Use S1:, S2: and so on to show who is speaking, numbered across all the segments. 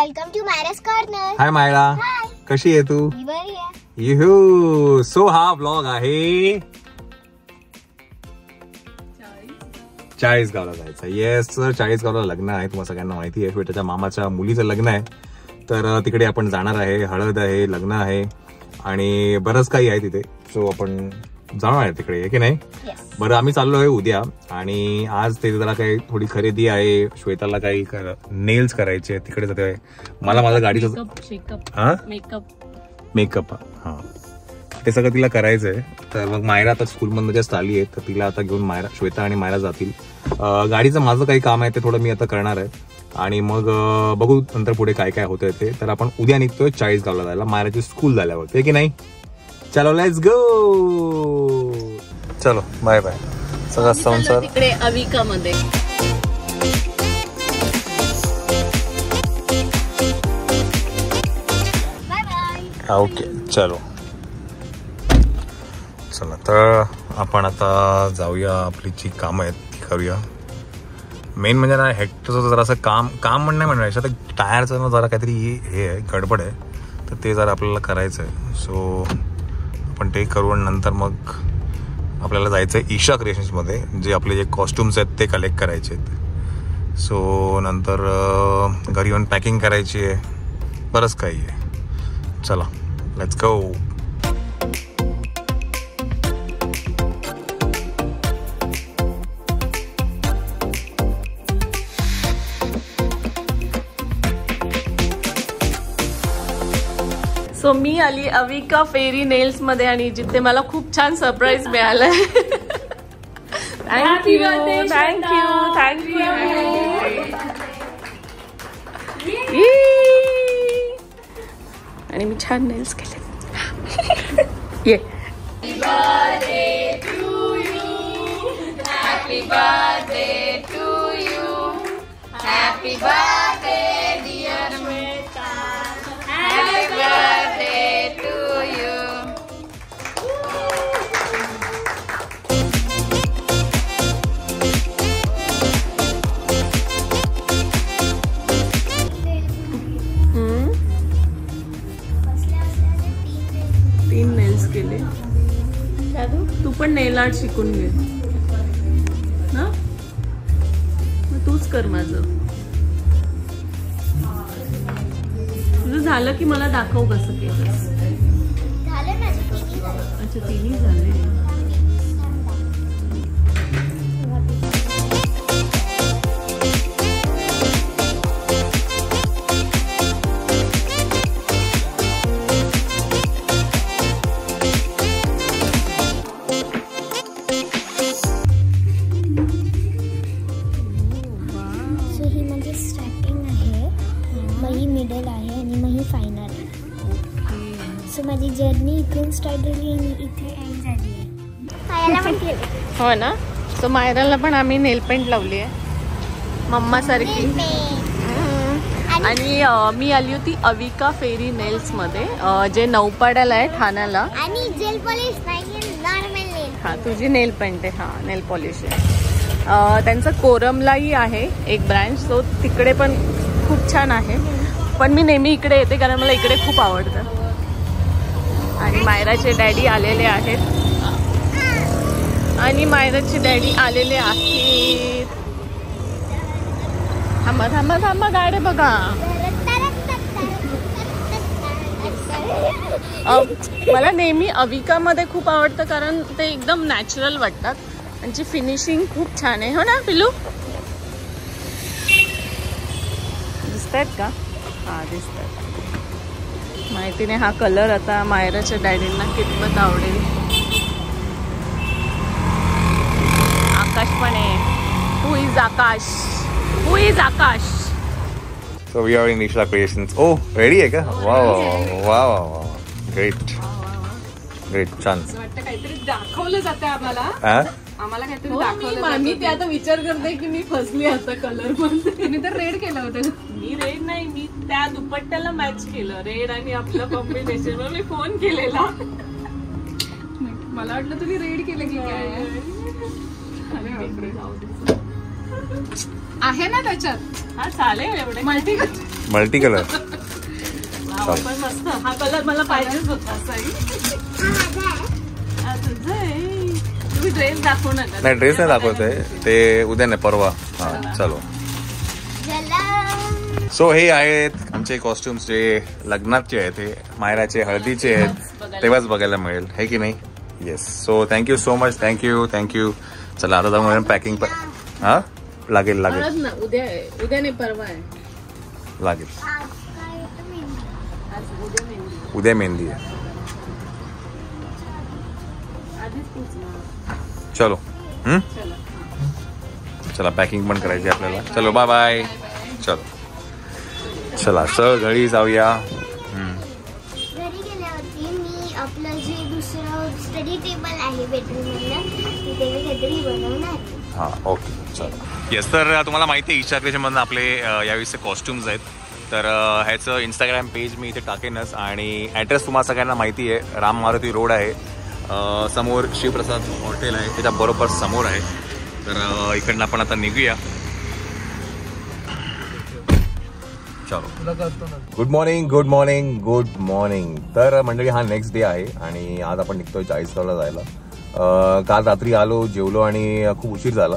S1: Welcome to Myra's corner.
S2: Hi Myra, कशी आहे तू?
S1: बरी आहे.
S2: युहू. सो हा ब्लॉग आहे 40गावला जायचं. येस सर, 40गावला लग्न आहे. तुम्हाला सगळ्यांना माहिती आहे. श्वेताच्या मामाच्या मुलीचं लग्न आहे, तर तिकडे आपण जाणार आहे. हळद आहे, लग्न आहे आणि बरंच काही आहे तिथे. सो आपण जाणार आहे तिकडे, की नाही? बरं, आम्ही चाललो आहे उद्या आणि आज ते जरा काही थोडी खरेदी आहे. श्वेताला काही नेल्स करायचे तिकडे जाते. मला माझ्या गाडीचं मेकअप हा ते सगळं तिला करायचंय. तर मग मायरा आता स्कूलमधून जस्ट आली आहे, तर तिला आता घेऊन श्वेता आणि मायरा जातील. गाडीचं माझं काही काम आहे ते थोडं मी आता करणार आहे आणि मग बघू नंतर पुढे काय काय होतंय ते. तर आपण उद्या निघतोय 40गावला जायला, मायराची स्कूल झाल्यावर, की नाही? चलो लेट्स गो. चलो बाय बाय. सगळा संसार
S3: तिकडे अविका मध्ये.
S2: ओके चलो. चला तर आपण आता जाऊया, आपली जी कामं आहेत ती करूया. मेन म्हणजे ना हेक्टरचं जरा असं काम म्हणणं म्हणण्यापेक्षा तर टायरचं ना जरा काहीतरी हे आहे, गडबड आहे, तर ते जरा आपल्याला करायचं आहे. सो आपण ते करू आणि नंतर मग आपल्याला जायचं आहे ईशा क्रिएशन्समध्ये, जे आपले जे कॉस्ट्युम्स आहेत ते कलेक्ट करायचे आहेत. सो नंतर घरी येऊन पॅकिंग करायची आहे, बरंच काही आहे. चला लेट्स गो.
S3: सो मी आली अविका फेरी नेल्स मध्ये आणि जिथे मला खूप छान सरप्राईज मिळालंय. Thank you thank you thank you. आणि मी छान नेल्स केले. ये. Happy birthday to you, happy birthday to you, happy birthday dear Shweta, happy birthday to you. तीन नेल्स केले. तू पण नेल आर्ट शिकून घे ना, मग तूच कर. माझं तुझं झालं की मला दाखव कसं केलं. अच्छा, तिन्ही झाले.
S1: मिडल आहे आणि मग ही फायनल आहे. सो माझी जर्नी इथून स्टार्ट झाली आणि इथे एंड झाली आहे. मायराला पण केले.
S3: हो ना. सो मायराला पण आम्ही नेल पेंट लावली आहे मम्मा सारखी. आणि मी आली होती अविका फेरी नेल्स मध्ये, जे नौपाड्याला आहे ठाण्याला.
S1: आणि जेल पॉलिश नाही, नॉर्मल नेल.
S3: हा, तुझी नेल पेंट आहे. हा, नेल पॉलिश आहे. त्यांचं कोरमलाही आहे एक ब्रँच, सो तिकडे पण खूप छान आहे. पण मी नेहमी इकडे येते कारण मला इकडे खूप आवडतं. आणि मायराचे डॅडी आलेले आहेत. आणि मायराचे डॅडी आलेले आहेत. थांबा थांबा थांबा, गाडी बघा. मला नेहमी अविकामध्ये खूप आवडतं कारण ते एकदम नॅचरल वाटतात. त्यांची फिनिशिंग खूप छान आहे. हो ना पिलू? दिसतायत का? हा, दिसतात. माहितीने हा कलर आता मायराच्या डॅडींना कितपत आवडेल. आकाश पण आहे. Who is Akash? Who is Akash?
S2: So we are in Isha Creations. Oh, ready आहे का? Wow. Great. छान.
S3: काहीतरी दाखवलं जाते आम्हाला. आम्हाला काहीतरी दाखवलं. मी ते आता विचार करते की मी फसली आता कलर मध्ये. मी तर रेड केलं होतं. मी रेड नाही, मी त्या दुपट्ट्याला मॅच केलं. रेड आणि आपलं कॉम्बिनेशन वर मी फोन केलेला. मला वाटलं तुम्ही रेड केलं की काय. आहे ना त्याच्यात. हा चालेल एवढे
S2: मल्टी कलर
S3: पण मस्त. हा कलर मला पाहिजेच होता. तुम्ही ड्रेस दाखवू नका.
S2: नाही ड्रेस नाही दाखवतोय ते उद्या नाही परवा. हा चलो. सो हे आहेत आमचे कॉस्ट्युम्स जे लग्नाचे आहेत. हे मायराचे हळदीचे आहेत तेव्हाच बघायला मिळेल है की नाही. Yes. So thank you so much. Thank you. चला आता जाऊन पॅकिंग पण. हा लागेल
S3: उद्या नाही परवा आहे.
S2: लागेल. उद्या मेहंदी आहे. चलो. चला पॅकिंग पण करायची आपल्याला. चलो बाय बाय. चलो चला सर घरी जाऊया.
S1: घरी गेल्यावरती मी आपलं जे दुसरं स्टडी टेबल आहे बेडरूम मधलं तिथे मी काहीतरी बनवणार.
S2: हां ओके चला. येस तर तुम्हाला माहिती आहे ईशा क्रिएशनमधून आपले यावेळीचे कॉस्ट्युम्स आहेत. तर ह्याचं इंस्टाग्राम पेज मी इथे टाकेनच आणि ॲड्रेस तुम्हाला सगळ्यांना माहिती आहे. राम मारुती रोड आहे. समोर शिवप्रसाद हॉटेल आहे त्याच्या बरोबर समोर आहे. तर इकडनं आपण आता निघूया. चलो. Good morning. तर मंडळी हा नेक्स्ट डे आहे आणि आज आपण निघतोय चाळीसगावला जायला. काल रात्री आलो जेवलो आणि खूप उशीर झाला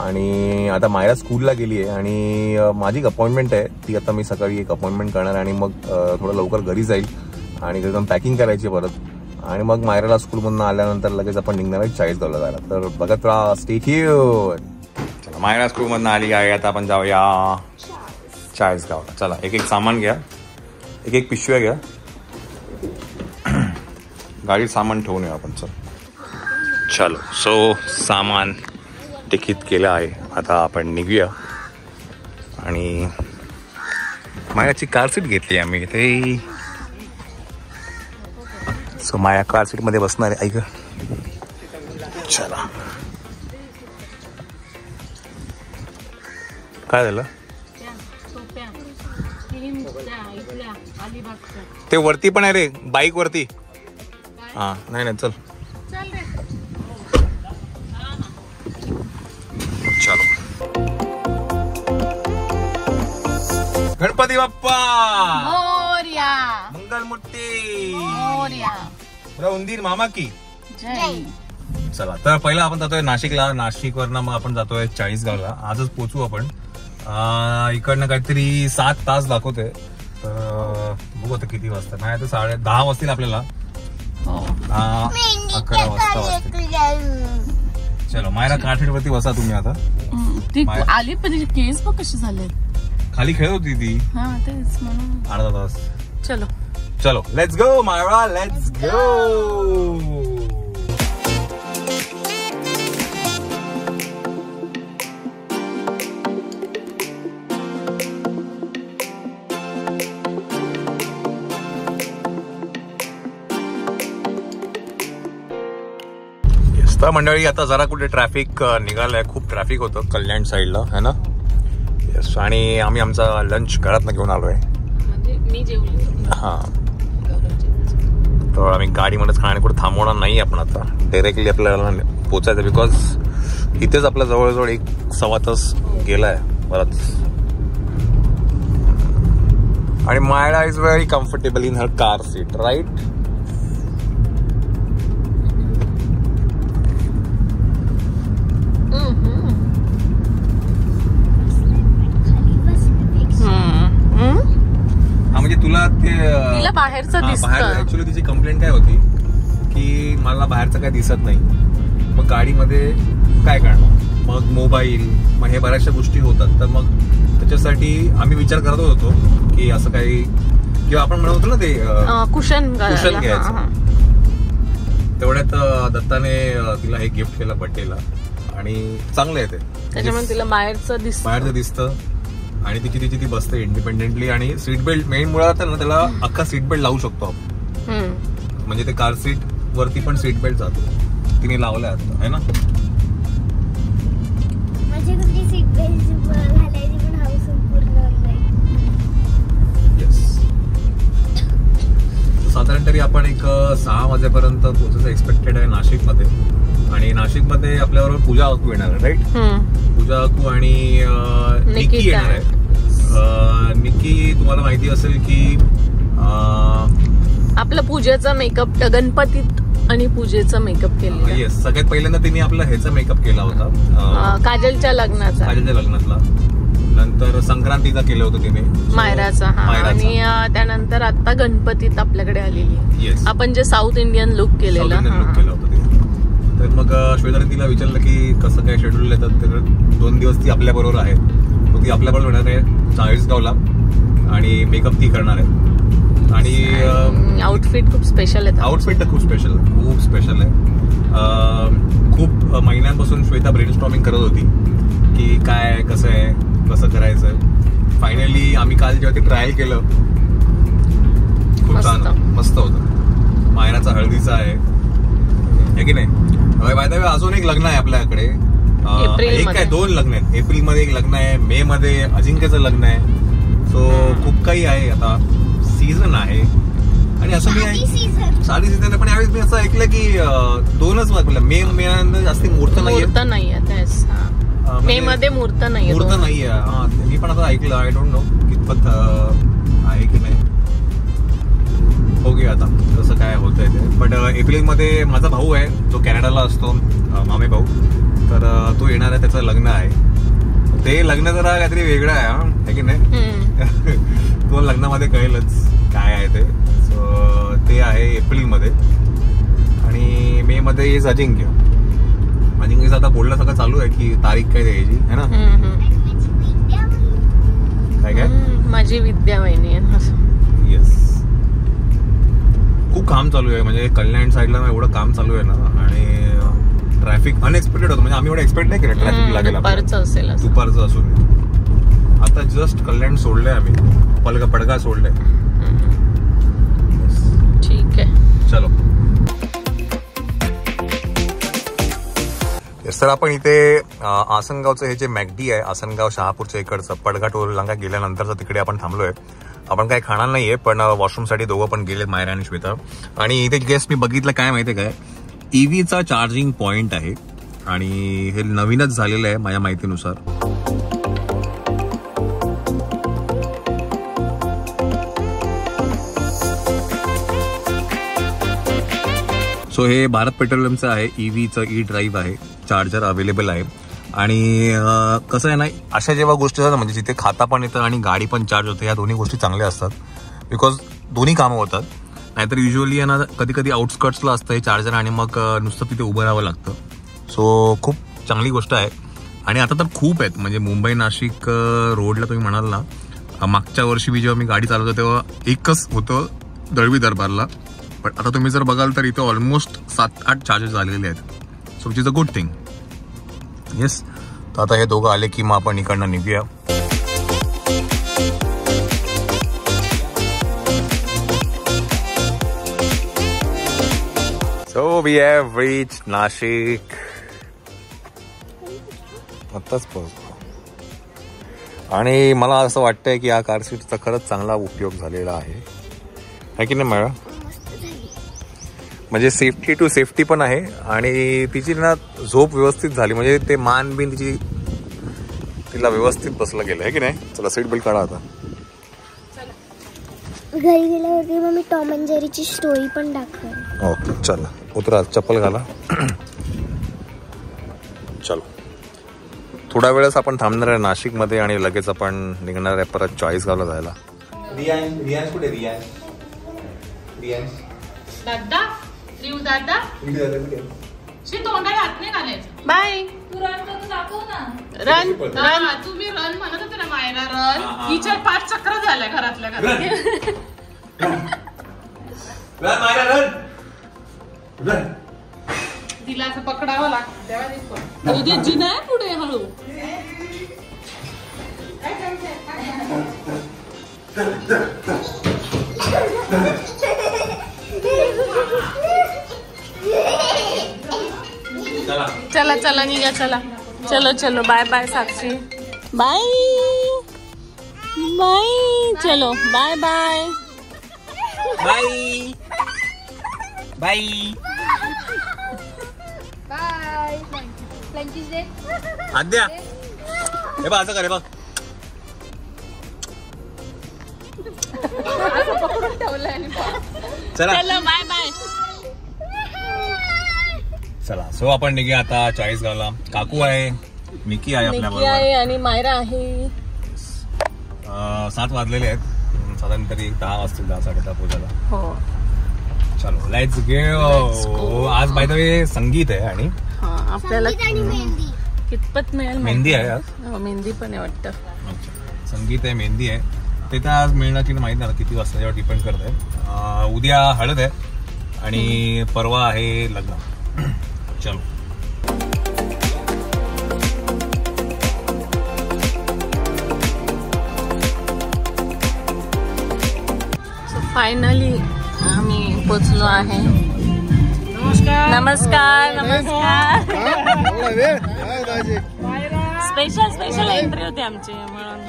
S2: आणि आता मायरा स्कूलला गेली आहे आणि माझी एक अपॉइंटमेंट आहे ती आता मी सकाळी एक अपॉइंटमेंट करणार आणि मग थोडं लवकर घरी जाईल आणि घरी जाऊन पॅकिंग करायची परत आणि मग मायराला स्कूलमधून आल्यानंतर लगेच आपण निघणार आहे चाळीसगावला जायला. तर बघत राहा. Stay tune. चला मायरा स्कूलमधून आली आहे. आता आपण जाऊया चाळीसगावला. चला एक सामान घ्या. एक पिशव्या घ्या. गाडीत सामान ठेवून येऊ आपण. चलो. सो सामान टिकीट केलं आहे. आता आपण निघूया आणि मायाची कार सीट घेतली आम्ही इथे. सो माया कार सीट मध्ये बसणार आहे. ऐक चला. काय झालं ते वरती पण आहे रे बाईक वरती. हा नाही चल. चलो. गणपती बाप्पा
S3: मोरया.
S2: मंगलमूर्ती
S3: मोरया.
S2: उंदीर मामा की
S3: जय.
S2: चला तर पहिला आपण जातोय नाशिकला. नाशिकवरनं मग आपण जातोय चाळीसगावला. आजच पोहोचू आपण. इकडनं काहीतरी 7 तास दाखवतोय. तर बघू आता किती वाजता. नाही तर 10:30 वाजतील आपल्याला. 11 वाजता वाजतील. चलो मायरा काठीट वरती बसा तुम्ही आता.
S3: ती आली पण तिचे केस बघ कसे झाले.
S2: खाली खेळत होती ती.
S3: हा तेच म्हणून.
S2: अर्धा तास.
S3: चलो
S2: let's go Myra. Let's go. तर मंडळी आता जरा कुठे ट्रॅफिक निघालंय. खूप ट्रॅफिक होतं कल्याण साईडला है ना. येस. आणि आम्ही आमचा लंच घरातनं घेऊन आलोय. हा तर आम्ही गाडीमध्येच खाणार. कुठे थांबवणार नाही आपण आता. डायरेक्टली आपल्याला पोचायचं बिकॉज इथेच आपल्या जवळजवळ 1-1.25 तास गेलाय परत. आणि Myra is very comfortable in her car seat right. म्हणजे तुला ते
S3: बाहेरचं
S2: बाहेर ऍक्च्युली तिची कंप्लेंट काय होती की मला बाहेरचं काय दिसत नाही. मग गाडीमध्ये काय करणार. मग मोबाईल मग हे बऱ्याचशा गोष्टी होतात. तर मग त्याच्यासाठी आम्ही विचार करत होतो की असं काही किंवा आपण म्हणत होतो ना ते कुशन घ्यायचं. तेवढ्यात दत्ताने तिला हे गिफ्ट केलं बर्थडेला आणि चांगलं आहे ते.
S3: त्याच्यामुळे तिला बाहेरचं
S2: दिसतं आणि तिची ती बसते इंडिपेंडेंटली. आणि सीट बेल्ट मेन मुळात ना त्याला अख्खा सीट बेल्ट लावू शकतो आपण. म्हणजे ते कार सीट वरती पण सीट बेल्ट जातो. तिने लावलाय आता है ना.
S1: सीट बेल्ट घालायची पण हाऊस पूर्ण.
S2: येस. साधारण तरी आपण एक 6 वाजेपर्यंत पोहोचायचं एक्सपेक्टेड आहे नाशिकमध्ये. आणि नाशिकमध्ये आपल्याबरोबर पूजा अकू येणार आहे, राईट? पूजा अकू आणि निकी येणार आहे. निकी तुम्हाला माहिती असेल की
S3: आपलं पूजेचा मेकअप गणपतीत आणि पूजेचा मेकअप केला.
S2: येस, सगळ्यात पहिल्यांदा तिने आपला ह्याचा मेकअप केला होता,
S3: काजलच्या लग्नाचा.
S2: नंतर संक्रांतीचा केलं होतं तिने,
S3: मायराचा. आणि त्यानंतर आता गणपतीत आपल्याकडे आलेली. आपण जे साऊथ इंडियन लुक केलेला
S2: होतं ते. तर मग श्वेताने तिला विचारलं की कसं काय शेड्यूल आहे. तर 2 दिवस ती आपल्या बरोबर आहे. ती आपल्या बरोबर होणार आहे चाळीसगावला आणि मेकअप ती करणार आहे. आणि
S3: आउटफिट खूप स्पेशल आहे.
S2: आउटफिट तर खूप स्पेशल आहे. खूप महिन्यांपासून श्वेता ब्रेनस्टॉर्मिंग करत होती की काय कसं करायचं. फायनली आम्ही काल जेव्हा ते ट्रायल केलं, खूप छान मस्त होतं. मायराचा हळदीचा आहे की नाही. बाय द वे अजून एक लग्न आहे आपल्याकडे. एक काय 2 लग्न आहेत. एप्रिलमध्ये एक लग्न आहे, मे मध्ये अजिंक्यचं लग्न आहे. सो खूप काही आहे. आता सीझन आहे आणि असं मी साडी सीझन आहे. पण यावेळेस मी असं ऐकलं की 2च मे महिन्यानंतर जास्त मुहूर्त नाहीये.
S3: मे मध्ये मुहूर्त नाहीये.
S2: मी पण आता ऐकलं. आय डोंट नो कितपत आहे की नाही. ओके, आता कसं काय होतंय ते. बट एप्रिलमध्ये माझा भाऊ आहे जो कॅनडाला असतो, मामे भाऊ. तर तो येणार आहे, त्याचं लग्न आहे. ते लग्न जरा काहीतरी वेगळं आहे की नाही. तो लग्नामध्ये कळेलच काय आहे ते. सो ते आहे एप्रिलमध्ये. आणि मे मध्ये येस अजिंक्यचं आता बोलणं सगळं चालू आहे की तारीख काय द्यायची है ना. काय
S3: माझी विद्या वहिनी आहे.
S2: येस, खूप काम चालू आहे. म्हणजे कल्याण साईडला एवढं काम चालू आहे ना. आणि ट्रॅफिक अनएक्सपेक्टेड होतं. म्हणजे आम्ही एवढं एक्सपेक्ट नाही केलं ट्रॅफिक लागेल. दुपारचं असून आता जस्ट कल्याण सोडलंय आम्ही, पडगा सोडलंय.
S3: ठीक आहे,
S2: चलो. सर आपण इथे आसनगावचं हे जे मॅकडी आहे, आसनगाव शहापूरच्या इकडचं पडगा टोल नाका गेल्यानंतरचं तिकडे आपण थांबलोय. आपण काही खाणार नाहीये, पण वॉशरूमसाठी दोघं पण गेले, मायरा आणि श्वेता. आणि इथे गेस्ट मी बघितलं काय माहितीये काय, ईव्हीचा चार्जिंग पॉइंट आहे आणि हे नवीनच झालेलं आहे माझ्या माहितीनुसार. सो हे भारत पेट्रोलियमचं आहे. ईव्हीचं ड्राईव्ह आहे, चार्जर अवेलेबल आहे. आणि कसं आहे ना, अशा जेव्हा गोष्टी असतात म्हणजे जिथे खाता पण येतं आणि गाडी पण चार्ज होते, या दोन्ही गोष्टी चांगल्या असतात. बिकॉज दोन्ही कामं होतात. नाहीतर युजली आहे ना, कधी कधी आउटस्कर्ट्सला असतं हे चार्जर आणि मग नुसतं तिथे उभं राहावं लागतं. सो खूप चांगली गोष्ट आहे. आणि आता तर खूप आहेत. म्हणजे मुंबई नाशिक रोडला तुम्ही म्हणाल ना, मागच्या वर्षी मी जेव्हा गाडी चालवतो तेव्हा एकच होतं दळवी दरबारला. पण आता तुम्ही जर बघाल तर इथे ऑलमोस्ट 7-8 चार्जेस झालेले आहेत. So which is a good thing. Yes, तर आता हे दोघं आले की मग आपण इकडनं निघूया. So we have reach Nashik. आत्ताच पोहोचलो. आणि मला असं वाटतंय की या कार सीटचा खरंच चांगला उपयोग झालेला आहे की नाही मॅडम. म्हणजे सेफ्टी टू सेफ्टी पण आहे आणि तिची ना झोप व्यवस्थित झाली. म्हणजे ते मान बिन तिला व्यवस्थित बसलं गेलं आहे की नाही. चला सीट बेल्ट काढा आता.
S1: घरी गेल्यावरती मग मी टॉम अँड जेरीची स्टोरी पण दाखवेन.
S2: ओके, चला उतरा, चप्पल घाला. चलो, थोड्या वेळेस आपण थांबणार आहे नाशिकमध्ये आणि लगेच आपण निघणार आहे परत चाळीसगावला जायला. रियान कुठे? रियान
S3: दादा, रिव दादा, तोंडाला हात नाही घालायचं. बाय. तू रन करून दाखव ना. रन तुम्ही रन म्हणत होते ना मायरा. रन हिच्या 5 चक्र झाल्या घरातल्या घरात. तिला असं पकडावं लागतं तेव्हा दिसतो. उद्या जिना आहे पुढे हळू. चला चला निघा. चला चलो चलो. Bye bye Sakshi. Bye bye. चलो bye bye bye bye bye.
S2: Aadya हे बघ असं करे बघ. चला
S3: बाय बाय.
S2: चला सो आपण निघूया आता चाळीसगावला. काकू आहे, निकी आहे आपल्या
S3: निकी आहे आणि मायरा आहे.
S2: 7 वाजलेले आहेत, साधारण तरी 10 वाजतील, 10-10:30 पोहोचायला.
S3: हो
S2: चलो लेट्स गो. आज बाय द वे संगीत आहे आणि
S3: आपल्याला
S1: संगीत आणि मेहंदी.
S3: कितपत मिळेल
S2: मेहंदी आहे आज.
S3: मेहंदी पण आहे वाटतं.
S2: अच्छा, संगीत आहे, मेहंदी आहे. ते तर आज मिळणार की माहित नाही किती वाजता, यावर डिपेंड करत आहे. उद्या हळद आहे आणि परवा आहे लग्न. चलो
S3: फायनली आम्ही पोचलो आहे. नमस्कार नमस्कार. स्पेशल एंट्री होती आमची म्हणून.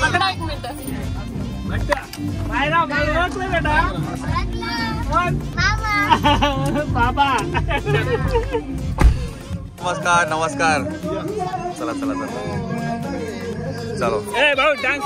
S3: पकडा एक मिनिट.
S2: नमस्कार नमस्कार. चला चला चला चलो.
S4: ए भाऊ डान्स